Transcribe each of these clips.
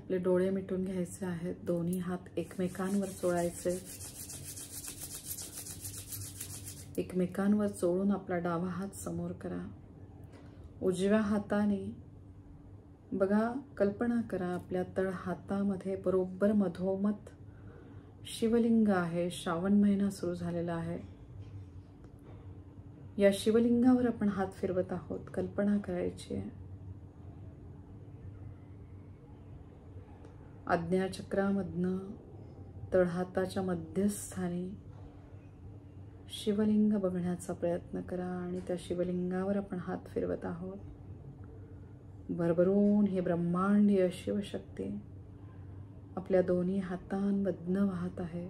आपले डोळे मिटून घ्यायचे आहेत. दोन्ही हात एकमेकांवर चोळायचे. एकमेकांवर चोळून आपला डावा हात समोर करा. उजव्या हाताने बघा, कल्पना करा आपल्या तळ हातामध्ये बरोबर मधोमध शिवलिंग आहे. श्रावण महिना सुरू झालेला आहे. या शिवलिंगावर आपण हात फिरवत आहोत. कल्पना करायची आहे. आज्ञाचक्रामधनं तळहाताच्या मध्यस्थानी शिवलिंग बघण्याचा प्रयत्न करा आणि त्या शिवलिंगावर आपण हात फिरवत आहोत. भरभरून हे ब्रह्मांडीय शिवशक्ती आपल्या दोन्ही हातांमधनं वाहत आहे.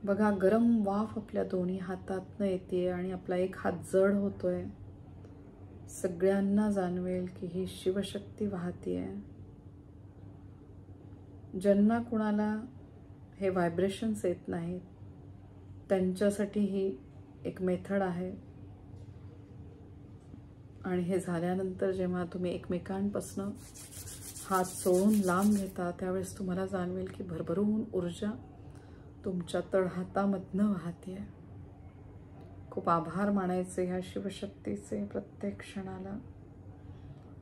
बघा, गरम वाफ आपल्या दोन्ही हातातनं येते आणि आपला एक हात जड होतोय. सगळ्यांना जाणवेल की ही शिवशक्ती वाहतीये. ज्यांना कुणाला हे व्हायब्रेशन्स येत नाहीत त्यांच्यासाठी ही एक मेथड आहे. आणि हे झाल्यानंतर जेव्हा तुम्ही एकमेकांपासून हात सोडून लांब घेता त्यावेळेस तुम्हाला जाणवेल की भरभरून ऊर्जा तुमच्या तळहातामधनं वाहते. खूप आभार मानायचे ह्या शिवशक्तीचे प्रत्येक क्षणाला.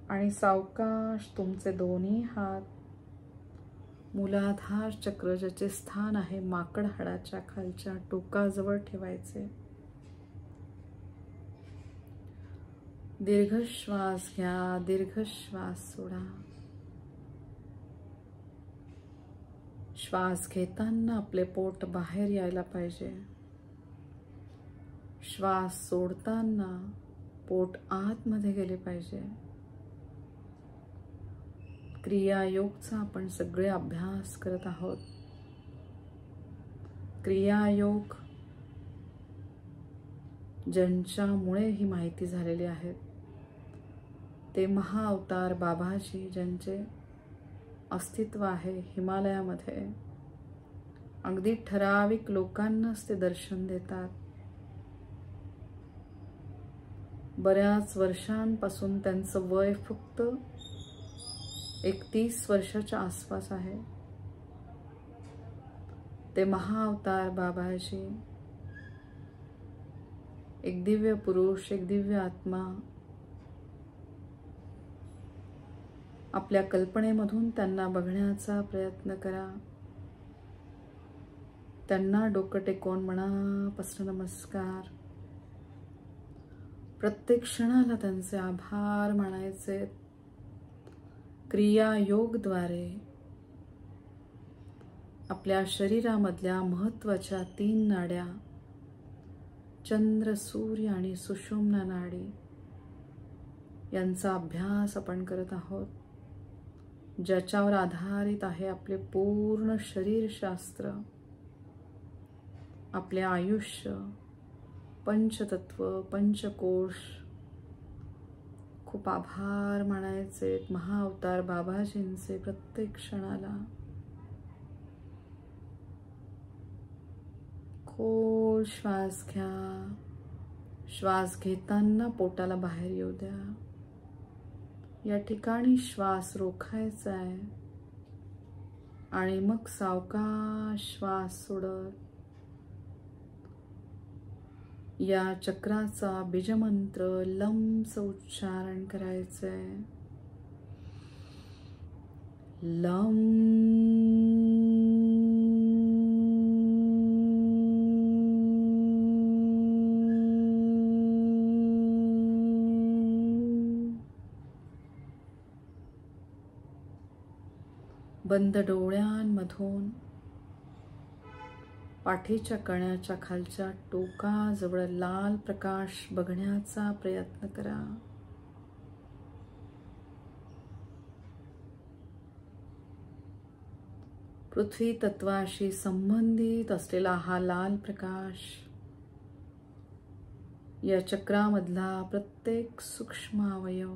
आणि सावकाश तुमचे दोन्ही हात मूलाधार चक्र, ज्याचे स्थान आहे माकड हाडाच्या खालच्या टोकाजवळ ठेवायचे. दीर्घ श्वास घ्या, दीर्घ श्वास सोडा. श्वास घेताना आपले पोट बाहेर यायला पाहिजे. श्वास सोडताना पोट आतमध्ये गेले पाहिजे. क्रियायोगचा आपण सगळे अभ्यास करत आहोत. क्रियायोग ज्यांच्यामुळे ही माहिती झालेली आहे ते महाअवतार बाबाजी, ज्यांचे अस्तित्व आहे हिमालयामध्ये. अगदी ठराविक लोकांनाच ते दर्शन देतात. बऱ्याच वर्षांपासून त्यांचं वय फक्त 31 वर्षाच्या आसपास आहे. ते महाअवतार बाबाजी एक दिव्य पुरुष, एक दिव्य आत्मा. आपल्या कल्पनेमधून त्यांना बघण्याचा प्रयत्न करा. त्यांना डोकं टेकवून मनापासून नमस्कार. प्रत्येक क्षणाला त्यांचे आभार मानायचे. क्रियायोगद्वारे आपल्या शरीरामधल्या महत्त्वाच्या 3 नाड्या, चंद्र, सूर्य आणि सुषुम्ना नाडी, यांचा अभ्यास आपण करत आहोत. ज्याच्यावर आधारित आहे आपले पूर्ण शरीरशास्त्र, आपले आयुष्य, पंचतत्व, पंचकोश. खूप आभार मानायचे महाअवतार बाबाजींचे प्रत्येक क्षणाला. खोल श्वास घ्या. श्वास घेताना पोटाला बाहेर येऊ द्या. या ठिकाणी श्वास रोखायचा आहे आणि मग सावकाश श्वास सोडत या चक्राचा बीजमंत्र लमचं उच्चारण करायचंय. लम. बंद डोळ्यांमधून पाठीच्या कण्याच्या खालच्या टोकाजवळ लाल प्रकाश बघण्याचा प्रयत्न करा. पृथ्वी तत्वाशी संबंधित असलेला हा लाल प्रकाश या चक्रामधला प्रत्येक सूक्ष्म अवयव,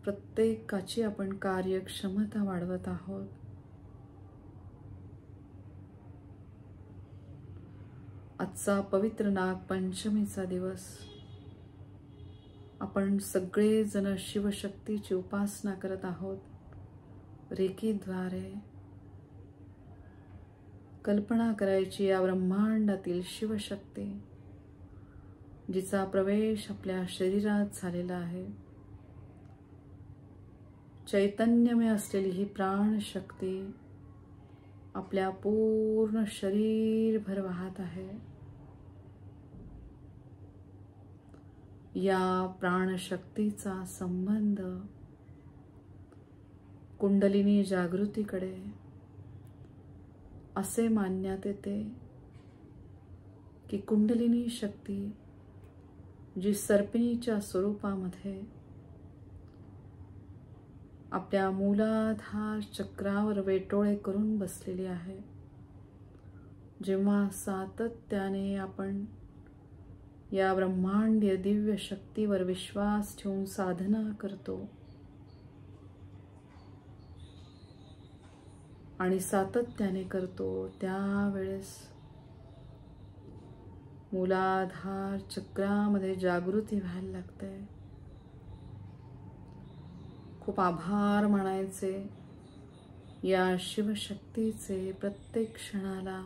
प्रत्येकाची आपण कार्यक्षमता वाढवत आहोत. आजचा पवित्र नागपंचमीचा दिवस आपण सगळेजण शिवशक्तीची उपासना करत आहोत। रेकीद्वारे कल्पना करायची या ब्रह्मांडातील शिवशक्ती, जिचा प्रवेश आपल्या शरीरात झालेला आहे। चैतन्यमय असलेली ही प्राणशक्ती आपल्या पूर्ण शरीरभर वाहत आहे। या प्राणशक्तीचा संबंध कुंडलिनी जागृतीकडे असे मानण्यात येते की कुंडलिनी शक्ती जी सर्पिणीच्या स्वरूपामध्ये आपल्या मूलाधार चक्रावर वेटोळे करून बसलेली आहे, जेव्हा सातत्याने आपण या ब्रह्मांडीय दिव्य शक्तीवर विश्वास ठेवून साधना करतो आणि सातत्याने करतो, त्यावेळेस मूलाधार चक्रामध्ये जागृती व्हायला लागते। खूप आभार मानायचे या शिवशक्तीचे। प्रत्येक क्षणाला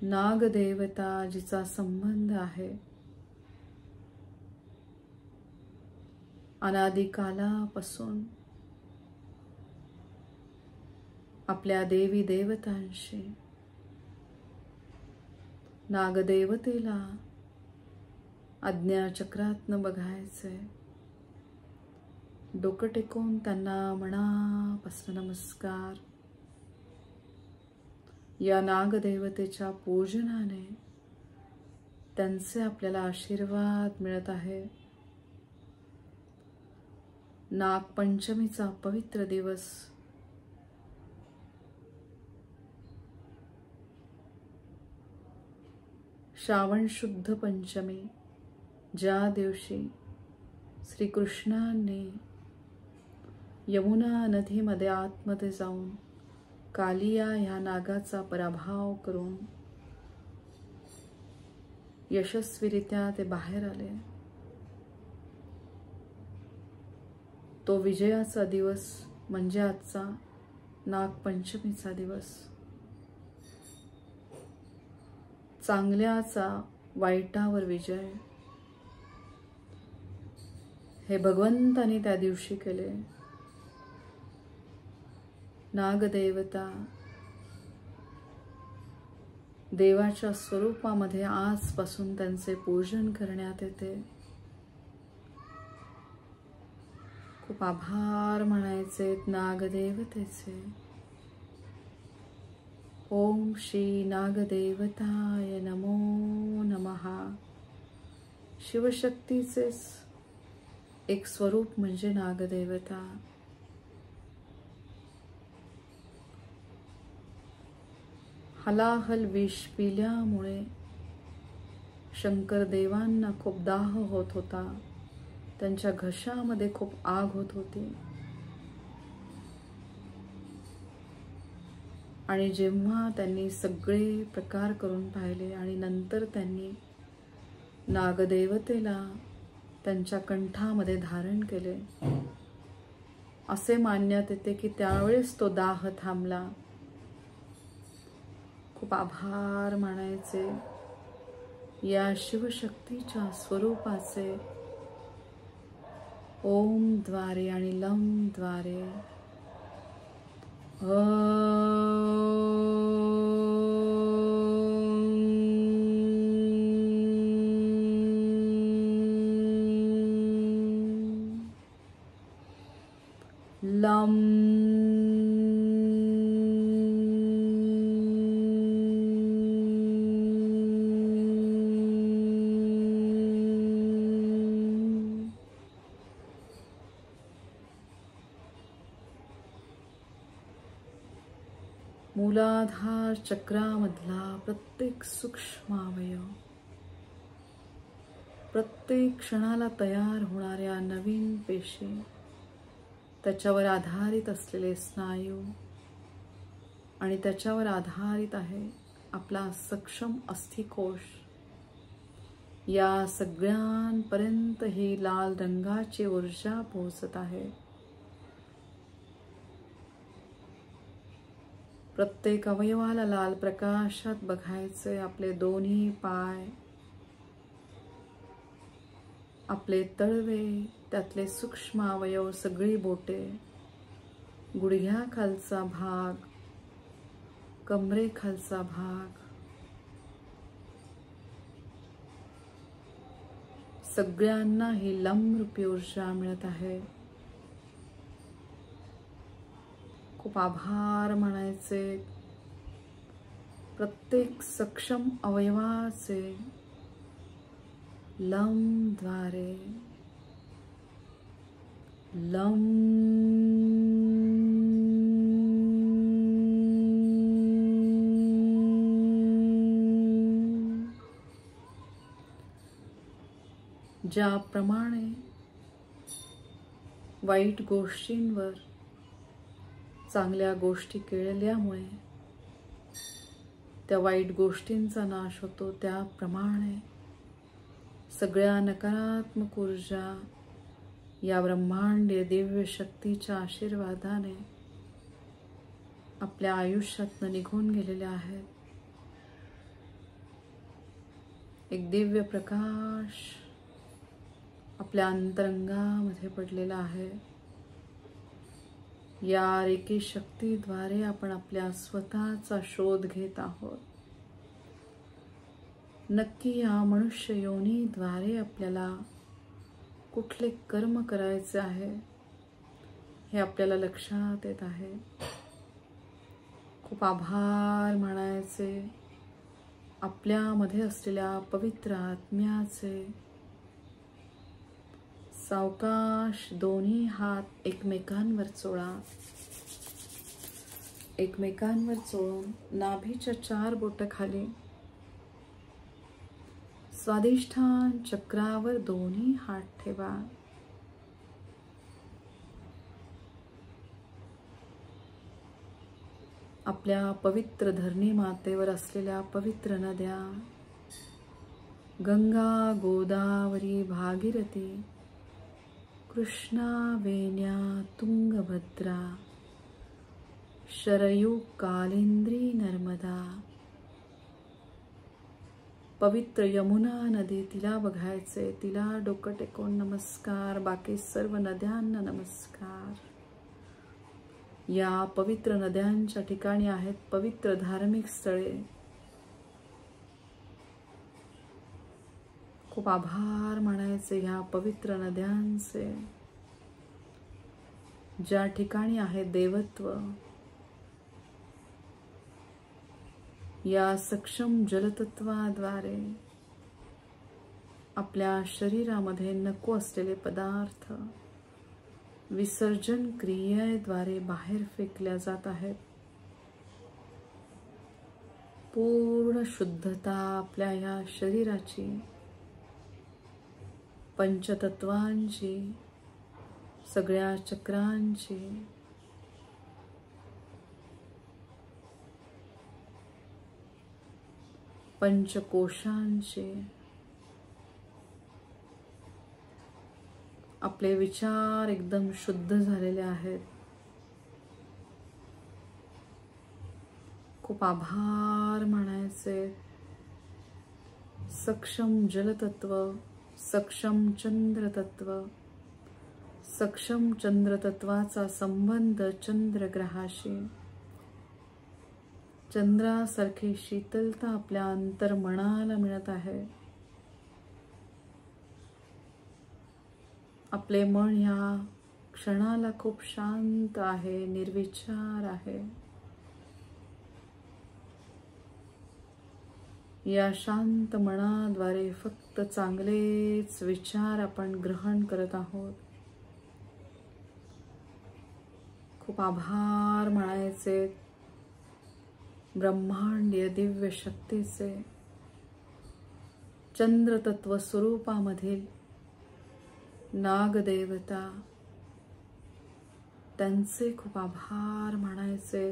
नागदेवता जिचा संबंध आहे, अनादिकालापासून आपल्या देवी देवतांशी, नागदेवतेला आज्ञाचक्रातनं बघायचे, डोकं टेकून त्यांना मनापासून नमस्कार। या नागदेवतेच्या पूजनाने त्यांचे आपल्याला आशीर्वाद मिळत आहे। नागपंचमीचा पवित्र दिवस श्रावण शुद्ध पंचमी, ज्या दिवशी श्रीकृष्णांनी यमुना नदीमध्ये आतमध्ये जाऊन कालिया ह्या नागाचा पराभव करून यशस्वीरित्या ते बाहेर आले, तो विजयाचा दिवस म्हणजे आजचा नागपंचमीचा दिवस। चांगल्याचा वाईटावर विजय हे भगवंतानी त्या दिवशी केले। नागदेवता देवाच्या स्वरूपामध्ये आजपासून त्यांचे पूजन करण्यात येते। खूप आभार मानायचे नागदेवतेचे। ओम श्री नागदेवताय नमो नमः। शिवशक्तीचेच एक स्वरूप म्हणजे नागदेवता। हलाहल विष पिल्यामुळे शंकर देवांना खूप दाह होत होता, त्यांच्या घशामध्ये खूप आग होत होती, आणि जेव्हा त्यांनी सगळे प्रकार करून पाहिले आणि नंतर त्यांनी नागदेवतेला त्यांच्या कंठामध्ये धारण केले, असे मानण्यात येते की त्यावेळेस तो दाह थांबला। खूप आभार मानायचे या शिवशक्तीच्या स्वरूपाचे। ओम द्वारे आणि लम द्वारे लम मूलाधार चक्रामधला प्रत्येक सूक्ष्म अवयव, प्रत्येक क्षणाला तयार होणाऱ्या नवीन पेशी, त्याच्यावर आधारित असलेले स्नायू आणि त्याच्यावर आधारित आहे आपला सक्षम अस्थिकोश, या सगळ्यांपर्यंत ही लाल रंगाची ऊर्जा पोहोचत आहे. प्रत्येक अवयवाला लाल प्रकाशात बघायचे. आपले दोन्ही पाय, आपले तळवे, त्यातले सूक्ष्म अवयव, सगळी बोटे, गुडघ्याखालचा भाग, कमरेखालचा भाग, सगळ्यांना ही लमरूपी ऊर्जा मिळत आहे. खूप आभार मानायचे प्रत्येक सक्षम अवयवाचे. लमद्वारे लम ज्याप्रमाणे वाईट गोष्टींवर चांगल्या गोष्टी केल्यामुळे त्या वाईट गोष्टींचा नाश होतो, त्याप्रमाणे सगळ्या नकारात्मक ऊर्जा या ब्रह्मांडीय दिव्य शक्तीच्या आशीर्वादाने आपल्या आयुष्यातनं निघून गेलेल्या आहेत. एक दिव्य प्रकाश आपल्या अंतरंगामध्ये पडलेला आहे. या रेकी शक्तीद्वारे आपण आपल्या स्वतःचा शोध घेत आहोत. नक्की या मनुष्य योनीद्वारे आपल्याला कुठले कर्म करायचे आहे हे आपल्याला लक्षात येत आहे. खूप आभार मानायचे आपल्यामध्ये असलेल्या पवित्र आत्म्याचे. सावकाश दोन्ही हात एकमेकांवर चोळा. एकमेकांवर चोळून नाभीच्या 4 बोटं खाली, स्वादिष्ठान चक्रावर दोन्ही हात ठेवा. आपल्या पवित्र धरणी मातेवर असलेल्या पवित्र नद्या गंगा, गोदावरी, भागीरथी, कृष्णा, वेण्या, तुंगभद्रा, शरयू, कालिंदी, नर्मदा, पवित्र यमुना नदी, तिला बघायचे, तिला डोकं टेकून नमस्कार. बाकी सर्व नद्यांना नमस्कार. या पवित्र नद्यांच्या ठिकाणी आहेत पवित्र धार्मिक स्थळे. खूप आभार मानायचे ह्या पवित्र नद्यांचे. ज्या ठिकाणी आहे देवत्व, या सक्षम जलतत्वाद्वारे आपल्या शरीरामध्ये नको असलेले पदार्थ विसर्जन क्रियेद्वारे बाहेर फेकल्या जात आहेत. पूर्ण शुद्धता आपल्या या शरीराची, पंचतत्वांची, सगळ्या चक्रांची, पंचकोशांचे, आपले विचार एकदम शुद्ध झालेले आहेत. खूप आभार मानायचे. सक्षम जलतत्व, सक्षम चंद्रतत्व, सक्षम चंद्रतत्वाचा संबंध चंद्रग्रहाशी. चंद्रासारखी शीतलता आपल्या अंतर्मनाला मिळत आहे. आपले मन ह्या क्षणाला खूप शांत आहे, निर्विचार आहे. या शांत मनाद्वारे फक्त चांगलेच विचार आपण ग्रहण करत आहोत. खूप आभार मानायचे ब्रह्मांडीय दिव्य शक्तीचे. चंद्रतत्व स्वरूपामधील नागदेवता, त्यांचे खूप आभार मानायचे.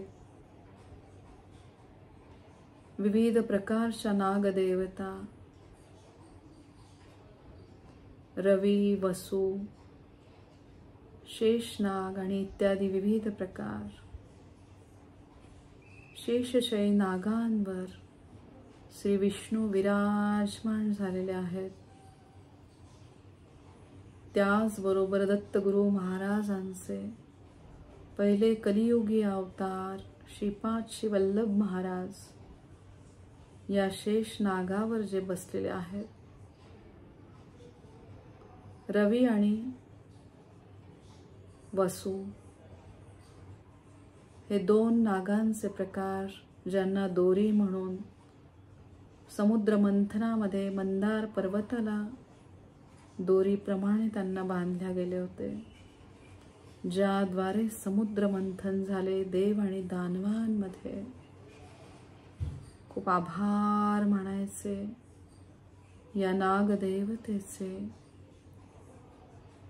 विविध प्रकारच्या नागदेवता रवी, वसू, शेषनाग आणि इत्यादी विविध प्रकार शेषशयी नागांवर श्री विष्णू विराजमान झालेले आहेत. त्याचबरोबर दत्तगुरु महाराजांचे पहिले कलियुगी अवतार श्रीपाद श्री वल्लभ महाराज या शेष नागावर जे बसलेले आहेत. रवी आणि वसू हे दोन नागांचे प्रकार, ज्यांना दोरी म्हणून समुद्र मंथनामध्ये मंदार पर्वताला दोरीप्रमाणे त्यांना बांधल्या गेले होते, ज्याद्वारे समुद्र मंथन झाले. देव आणि दानवांमध्ये खूप आभार मानायचे या नागदेवतेचे.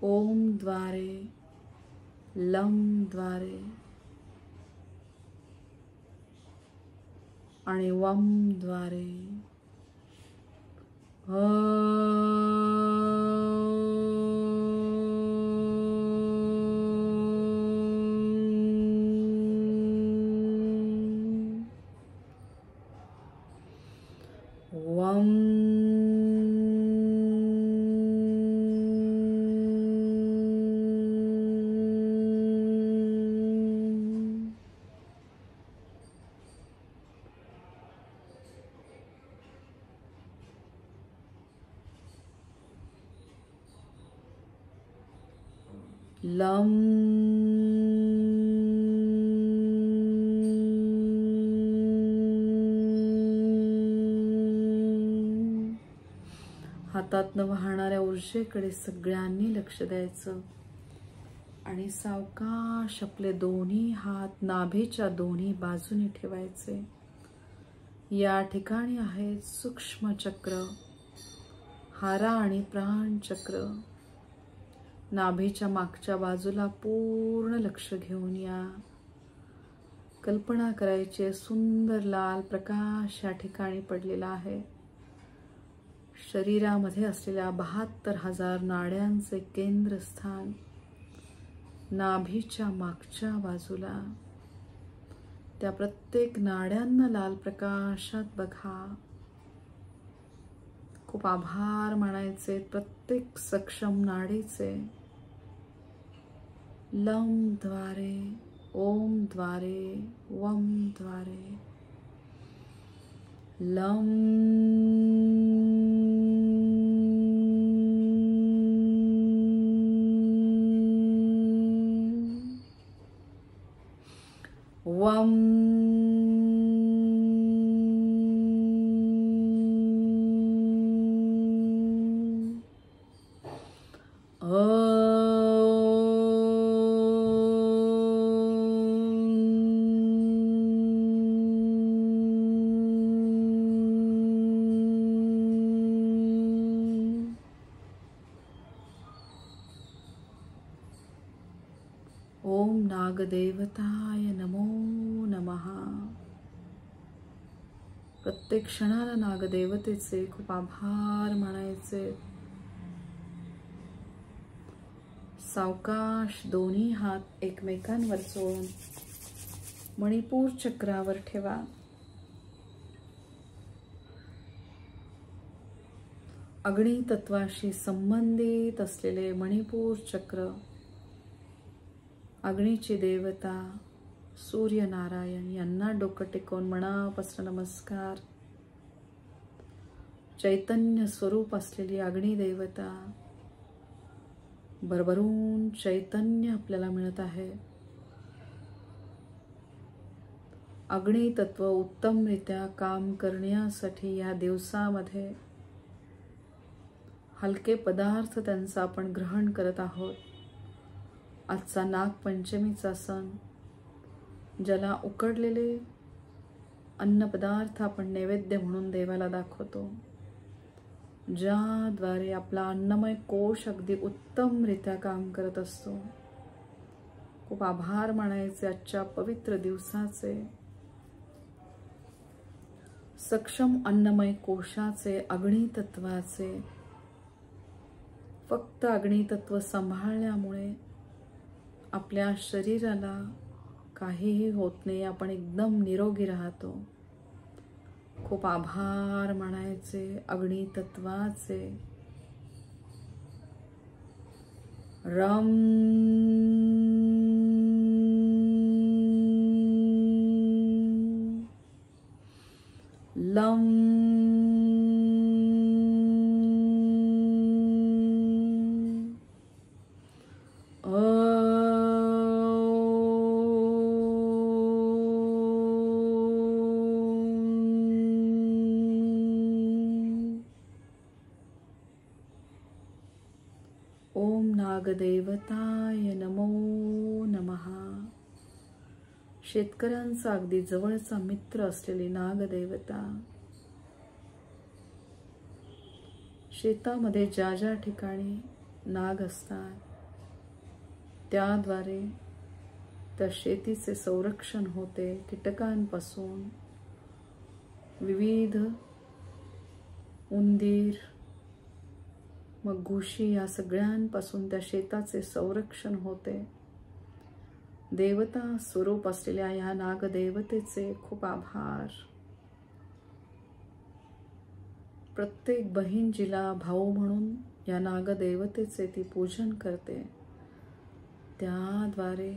ओम द्वारे, लम द्वारे आणि वम द्वारे. लम हातातनं वाहणाऱ्या ऊर्जेकडे सगळ्यांनी लक्ष द्यायचं आणि सावकाश आपले दोन्ही हात नाभीच्या दोन्ही बाजूनी ठेवायचे. या ठिकाणी आहेत सूक्ष्म चक्र, हारा आणि प्राण चक्र. नाभीच्या मागच्या बाजूला पूर्ण लक्ष घेऊन या. कल्पना करायची सुंदर लाल प्रकाश या ठिकाणी पडलेला आहे. शरीरामध्ये असलेल्या 72,000 नाड्यांचे केंद्रस्थान नाभीच्या मागच्या बाजूला. त्या प्रत्येक नाड्यांना लाल प्रकाशात बघा. खूप आभार मानायचे प्रत्येक सक्षम नाडीचे. लम द्वारे, ओम द्वारे, वम द्वारे. लम वम ओम नागदेवताय नमो नमः. प्रत्येक क्षणाला नागदेवतेचे खूप आभार मानायचे. सावकाश दोन्ही हात एकमेकांवर जोडून मणिपूर चक्रावर ठेवा. अग्नी तत्वाशी संबंधित असलेले मणिपूर चक्र, अग्नीची देवता सूर्यनारायण यांना डोकं टेकवून मनापासून नमस्कार. चैतन्य स्वरूप असलेली अग्नी देवता, भरभरून चैतन्य आपल्याला मिळत आहे. अग्नी तत्व उत्तमरित्या काम करण्यासाठी या दिवसामध्ये हलके पदार्थ त्यांचा आपण ग्रहण करत आहोत. आजचा नागपंचमीचा सण, ज्याला उकडलेले अन्नपदार्थ आपण नैवेद्य म्हणून देवाला दाखवतो, ज्याद्वारे आपला अन्नमय कोश अगदी उत्तमरित्या काम करत असतो. खूप आभार मानायचे आजच्या पवित्र दिवसाचे. सक्षम अन्नमय कोशाचे, अग्नी तत्वाचे फक्त अग्नितत्व सांभाळल्यामुळे आपल्या शरीराला काहीही होत नाही, आपण एकदम निरोगी राहतो. खूप आभार मानायचे अग्नितत्वाचे. रम लम ओम नागदेवताय नमो नमः. शेतकऱ्यांचा अगदी जवळचा मित्र असलेली नागदेवता. शेतामध्ये ज्या ज्या ठिकाणी नाग असतात त्याद्वारे त्या शेतीचे संरक्षण होते. कीटकांपासून, विविध उंदीर, मग घुशी या सगळ्यांपासून त्या शेताचे संरक्षण होते. देवता स्वरूप असलेल्या या नागदेवतेचे खूप आभार. प्रत्येक बहीण जिला भाऊ म्हणून या नागदेवतेचे ती पूजन करते, त्याद्वारे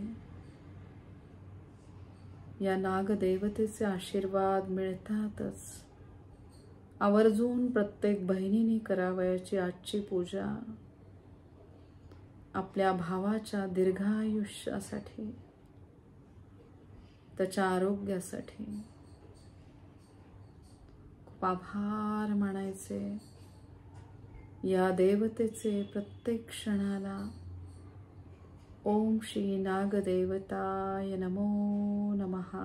या नागदेवतेचे आशीर्वाद मिळतातच. आवर्जून प्रत्येक बहिणीने करावयाची आजची पूजा आपल्या भावाच्या दीर्घायुष्यासाठी, त्याच्या आरोग्यासाठी. खूप आभार मानायचे या देवतेचे प्रत्येक क्षणाला. ओम श्री नागदेवताय नमो नमः.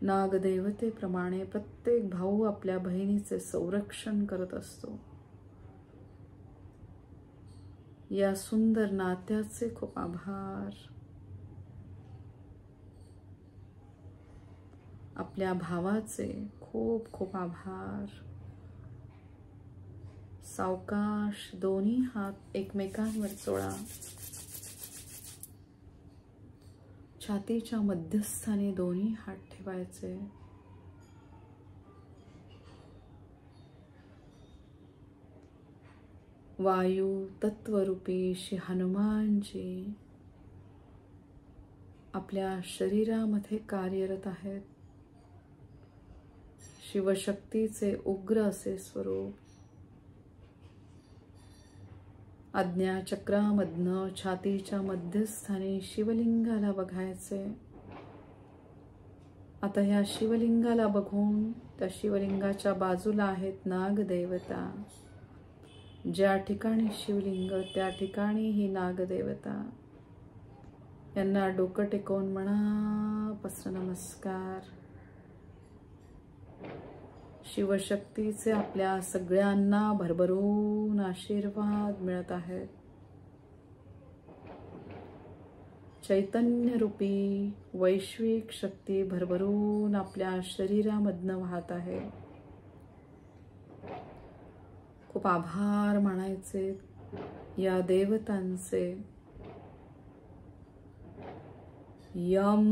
नागदेवतेप्रमाणे प्रत्येक भाऊ आपल्या बहिणीचे संरक्षण करत असतो. या सुंदर नात्याचे खूप आभार. आपल्या भावाचे खूप खूप आभार. सावकाश दोन्ही हात एकमेकांवर चोळा. छातीच्या मध्यस्थानी दोन्ही हात ठेवायचे. वायू तत्वरूपी श्री हनुमानजी आपल्या शरीरामध्ये कार्यरत आहेत. शिवशक्तीचे उग्र असे स्वरूप. आज्ञाचक्रामधनं छातीच्या मध्यस्थानी शिवलिंगाला बघायचे. आता ह्या शिवलिंगाला बघून त्या शिवलिंगाच्या बाजूला आहेत नागदेवता. ज्या ठिकाणी शिवलिंग त्या ठिकाणी ही नागदेवता. यांना डोकं टेकवून मनापासून नमस्कार. शिवशक्तीचे आपल्या सगळ्यांना भरभरून आशीर्वाद मिळत आहेत. चैतन्य रूपी वैश्विक शक्ती भरभरून आपल्या शरीरामधनं वाहत आहे. खूप आभार मानायचे या देवतांचे. यम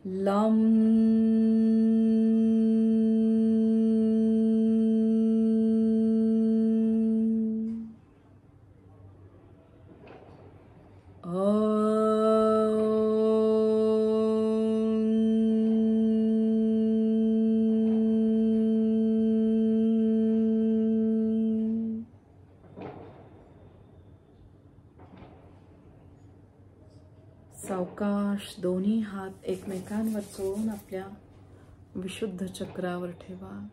लम सावकाश दोन्ही हात एकमेकांवर चोळून आपल्या विशुद्ध चक्रावर ठेवा.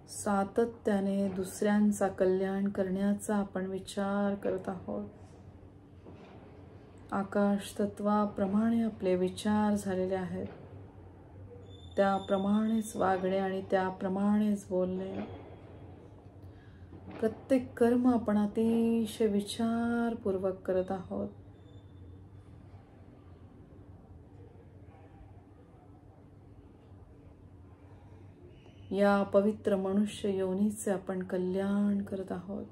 सातत्याने दुसऱ्यांचा कल्याण करण्याचा आपण विचार करत आहोत. आकाश तत्वाप्रमाणे आपले विचार झालेले आहेत. त्याप्रमाणेच वागणे आणि त्याप्रमाणेच बोलणे. प्रत्येक कर्म आपण अतिशय विचारपूर्वक करत आहोत. या पवित्र मनुष्य योनीचे आपण कल्याण करत आहोत.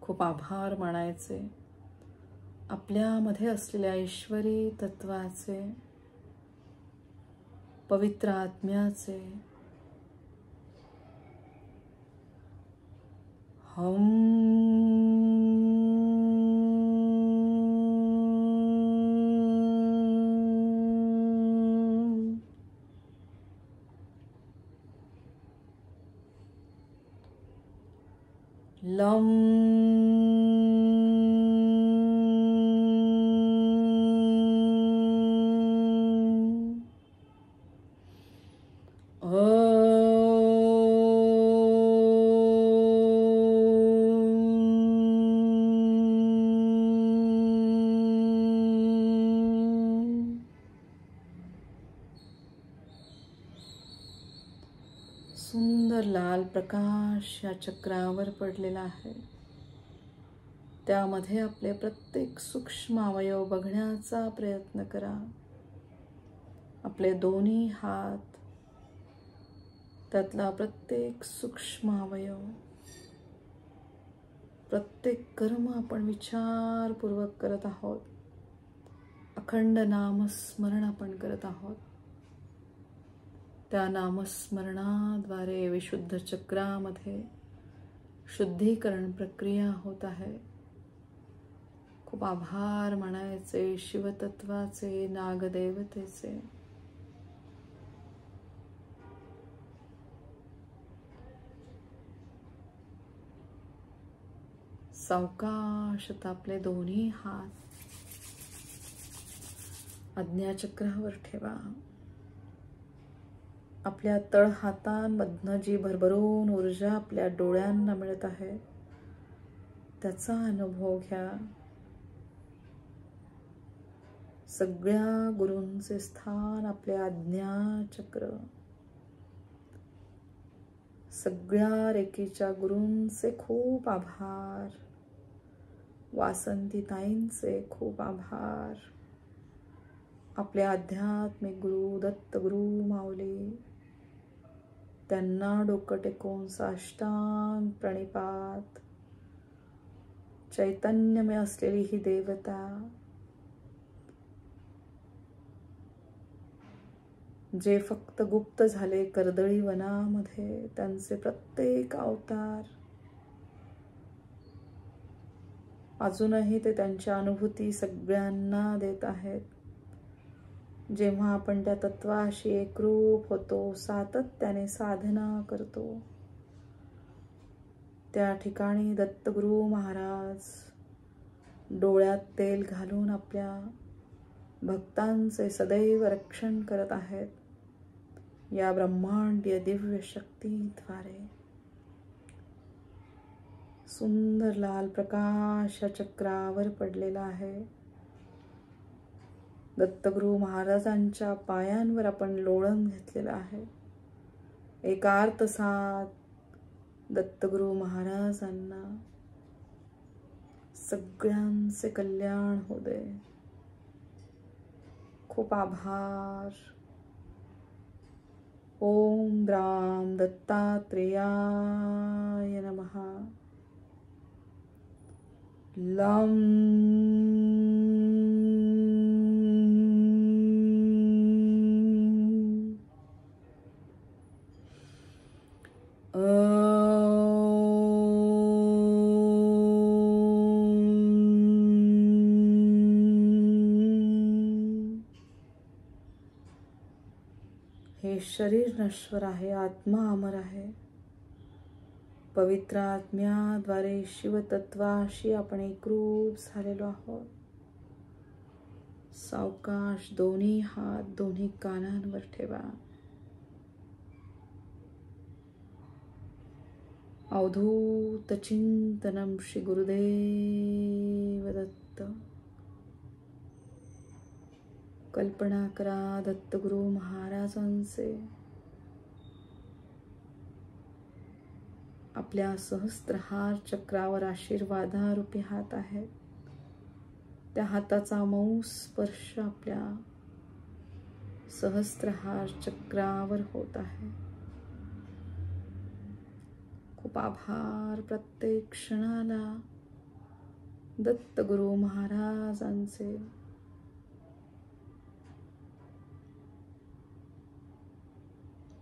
खूप आभार मानायचे आपल्यामध्ये असलेल्या ईश्वरी तत्वाचे, पवित्र आत्म्याचे. लम सुंदर लाल प्रकाश या चक्रावर पडलेला आहे. त्यामध्ये आपले प्रत्येक सूक्ष्म अवयव बघण्याचा प्रयत्न करा. आपले दोन्ही हात, त्यातला प्रत्येक सूक्ष्म अवयव, प्रत्येक कर्म आपण विचारपूर्वक करत आहोत. अखंड नामस्मरण आपण करत आहोत. त्या नामस्मरणाद्वारे विशुद्ध चक्रामध्ये शुद्धीकरण प्रक्रिया होत आहे. खूप आभार मानायचे शिवतत्वाचे, नागदेवतेचे. सावकाश आपले दोन्ही हात आज्ञाचक्रावर ठेवा. आपल्या तळहातांमधनं जी भरभरून ऊर्जा आपल्या डोळ्यांना मिळत आहे त्याचा अनुभव घ्या. सगळ्या गुरूंचे स्थान आपले आज्ञाचक्र. सगळ्या रेकीच्या गुरूंचे खूप आभार. वासंती ताईंचे खूप आभार. आपले आध्यात्मिक गुरु दत्तगुरु माऊली, त्यांना डोकं टेकवून साष्टांग प्रणिपात. चैतन्यमय असलेली ही देवता, जे फक्त गुप्त झाले कर्दळी वनामध्ये, त्यांचे प्रत्येक अवतार अजूनही ते त्यांच्या अनुभूती सगळ्यांना देत आहेत. जेव्हा आपण त्या तत्वाशी एकरूप होतो, सातत्याने साधना करतो, त्या ठिकाणी दत्तगुरु महाराज डोळ्यात तेल घालून आपल्या भक्तांचे सदैव रक्षण करत आहेत. या ब्रह्मांडीय दिव्य शक्तीद्वारे सुंदर लाल प्रकाश या चक्रावर पडलेला आहे. दत्तगुरु महाराजांच्या पायांवर आपण लोळण घेतलेलं आहे. एकार्थ साथ दत्तगुरु महाराजांना सगळ्यांचे कल्याण हो दे. खूप आभार. ओम राम दत्तात्रेयाय नमः. लम हे शरीर नश्वर आहे, आत्मा अमर आहे. पवित्र आत्म्याद्वारे शिवतत्वाशी आपण एकरूप झालेलो आहोत. सावकाश दोन्ही हात दोन्ही कानांवर ठेवा. अवधूत चिंतनम श्री गुरुदेव दत्त. कल्पना करा दत्तगुरु महाराजांचे आपल्या सहस्त्रहार चक्रावर आशीर्वादारूपी हात आहेत. त्या हाताचा मऊ स्पर्श आपल्या सहस्त्रहार चक्रावर होत आहे. खूप आभार. प्रत्येक क्षणाला दत्तगुरु महाराजांचे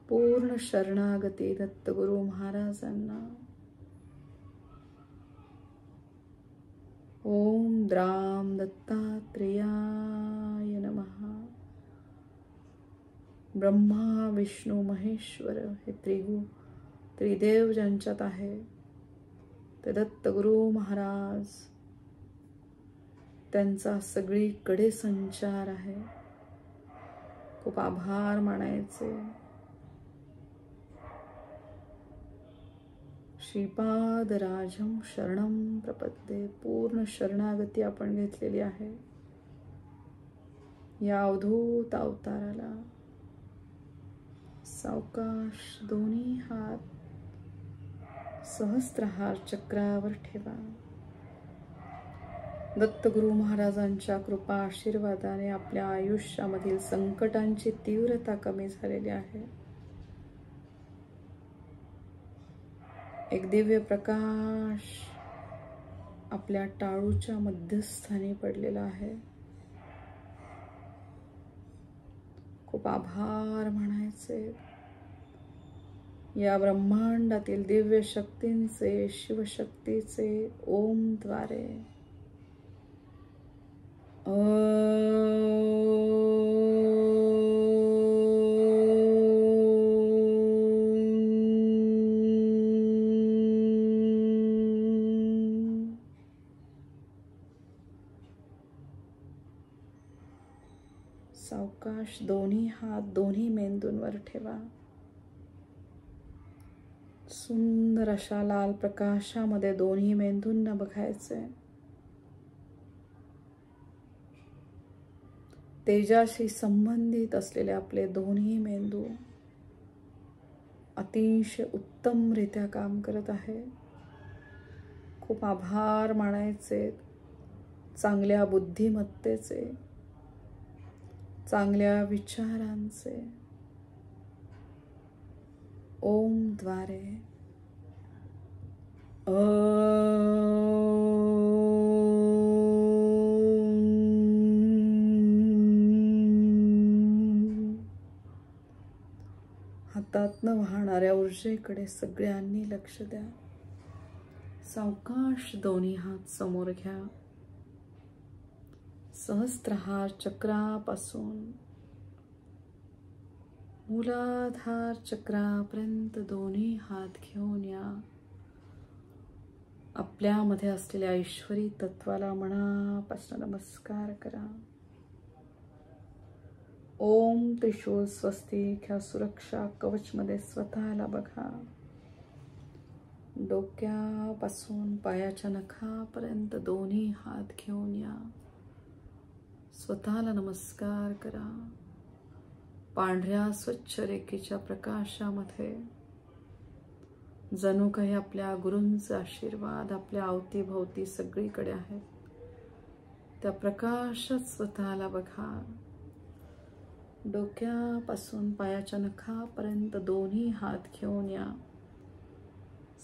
पूर्ण शरणागती दत्तगुरु महाराजांना. ओम द्राम दत्तात्रेयाय नमः. ब्रह्मा विष्णू महेश्वर हे त्रिदेव ज्यांच्यात आहे ते दत्तगुरु महाराज, त्यांचा सगळीकडे संचार आहे. खूप आभार मानायचे. श्रीपादराजं शरणं प्रपद्ये. पूर्ण शरणागती आपण घेतलेली आहे या अवधूत अवताराला. सावकाश दोन्ही हात सहस्त्रहार चक्रावर ठेवा. दत्तगुरु महाराजांच्या कृपा आशीर्वादाने आपल्या आयुष्यामधील संकटांची तीव्रता कमी झालेली आहे. एक दिव्य प्रकाश आपल्या टाळूच्या मध्यस्थानी पडलेला आहे. खूप आभार म्हणायचे. या ब्रह्मांडातील दिव्य शक्तींचे, शिवशक्तीचे ओम द्वारे सावकाश दोन्ही हात दोन्ही मेंदूंवर ठेवा. सुंदर अशा लाल प्रकाशामध्ये दोन्ही मेंदूंना बघायचे. तेजाशी संबंधित असलेले आपले दोन्ही मेंदू अतिशय उत्तमरित्या काम करत आहे. खूप आभार मानायचे. चांगल्या बुद्धिमत्तेचे, चांगल्या विचारांचे ओम द्वारे हातातनं वाहणाऱ्या ऊर्जेकडे सगळ्यांनी लक्ष द्या. सावकाश दोन्ही हात समोर घ्या. सहस्त्रहार चक्रापासून मूलाधार चक्रापर्यंत दोन्ही हात घेऊन या. आपल्यामध्ये असलेल्या ईश्वरी तत्वाला मनापासून नमस्कार करा. ओम त्रिशूल स्वस्तिक ह्या सुरक्षा कवच मध्ये स्वतःला बघा. डोक्यापासून पायाच्या नखापर्यंत दोन्ही हात घेऊन या. स्वतःला नमस्कार करा. पांढऱ्या स्वच्छ रेखेच्या प्रकाशामध्ये जणू काही आपल्या गुरूंचा आशीर्वाद आपल्या अवतीभोवती सगळीकडे आहेत. त्या प्रकाशात स्वतःला बघा. डोक्यापासून पायाच्या नखापर्यंत दोन्ही हात घेऊन या.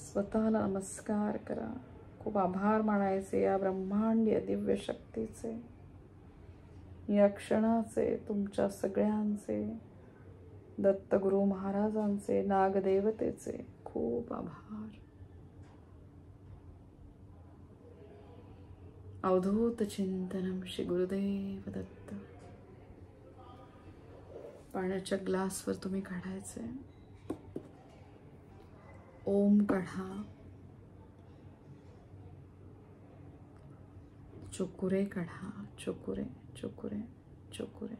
स्वतःला नमस्कार करा. खूप आभार मानायचे या ब्रह्मांडीय दिव्य शक्तीचे, या क्षणाचे, तुमच्या सगळ्यांचे, दत्तगुरु महाराजांचे, नागदेवतेचे खूप आभार. अवधूत चिंतनम श्री गुरुदेव दत्त. पाण्याच्या ग्लासवर तुम्ही काढायचे. ओम काढा. चुकुरे काढा. चुकुरे चुकुरे चुकुरे.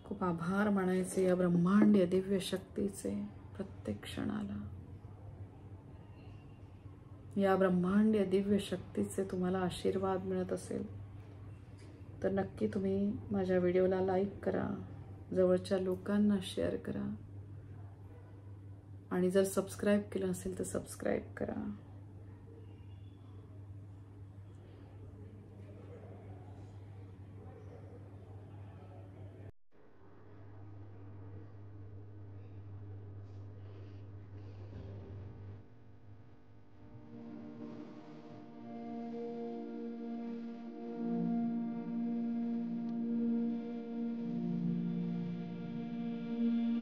खूप आभार मानायचे या ब्रह्मांडीय दिव्य शक्तीचे. प्रत्येक क्षणाला या ब्रह्मांडीय दिव्य शक्तीचे तुम्हाला आशीर्वाद मिळत असेल तर नक्की तुम्ही माझ्या व्हिडिओला लाईक करा, जवळच्या लोकांना शेअर करा आणि जर सबस्क्राईब केलं असेल तर सबस्क्राईब करा.